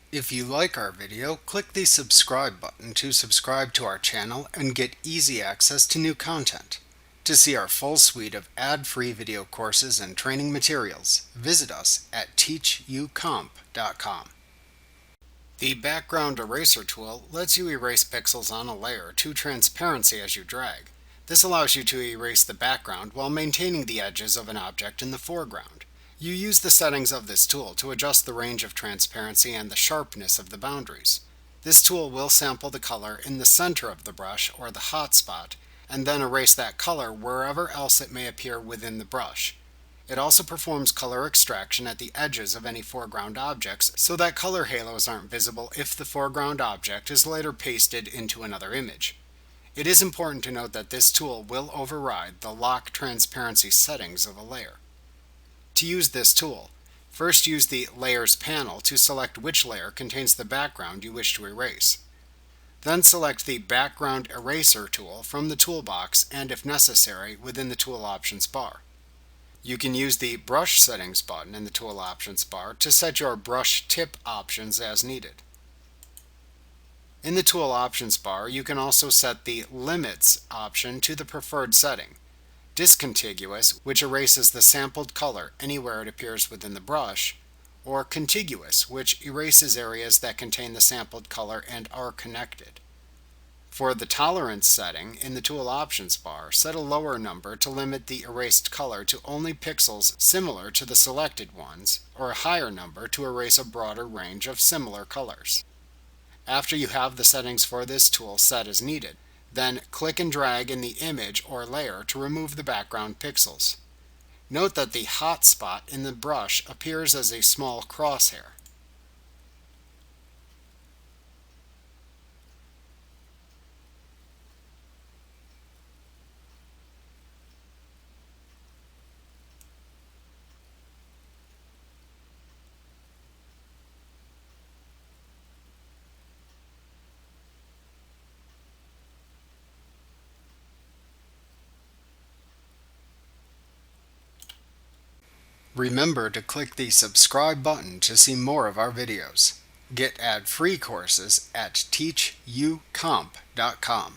If you like our video, click the subscribe button to subscribe to our channel and get easy access to new content. To see our full suite of ad-free video courses and training materials, visit us at teachucomp.com. The Background Eraser tool lets you erase pixels on a layer to transparency as you drag. This allows you to erase the background while maintaining the edges of an object in the foreground. You use the settings of this tool to adjust the range of transparency and the sharpness of the boundaries. This tool will sample the color in the center of the brush or the hotspot, and then erase that color wherever else it may appear within the brush. It also performs color extraction at the edges of any foreground objects so that color halos aren't visible if the foreground object is later pasted into another image. It is important to note that this tool will override the lock transparency settings of a layer. To use this tool, first use the Layers panel to select which layer contains the background you wish to erase. Then select the Background Eraser tool from the toolbox and, if necessary, within the Tool Options bar. You can use the Brush Settings button in the Tool Options bar to set your brush tip options as needed. In the Tool Options bar, you can also set the Limits option to the preferred setting. Discontiguous, which erases the sampled color anywhere it appears within the brush, or Contiguous, which erases areas that contain the sampled color and are connected. For the Tolerance setting in the Tool Options bar, set a lower number to limit the erased color to only pixels similar to the selected ones, or a higher number to erase a broader range of similar colors. After you have the settings for this tool set as needed, then click and drag in the image or layer to remove the background pixels. Note that the hot spot in the brush appears as a small crosshair. Remember to click the subscribe button to see more of our videos. Get ad-free courses at teachucomp.com.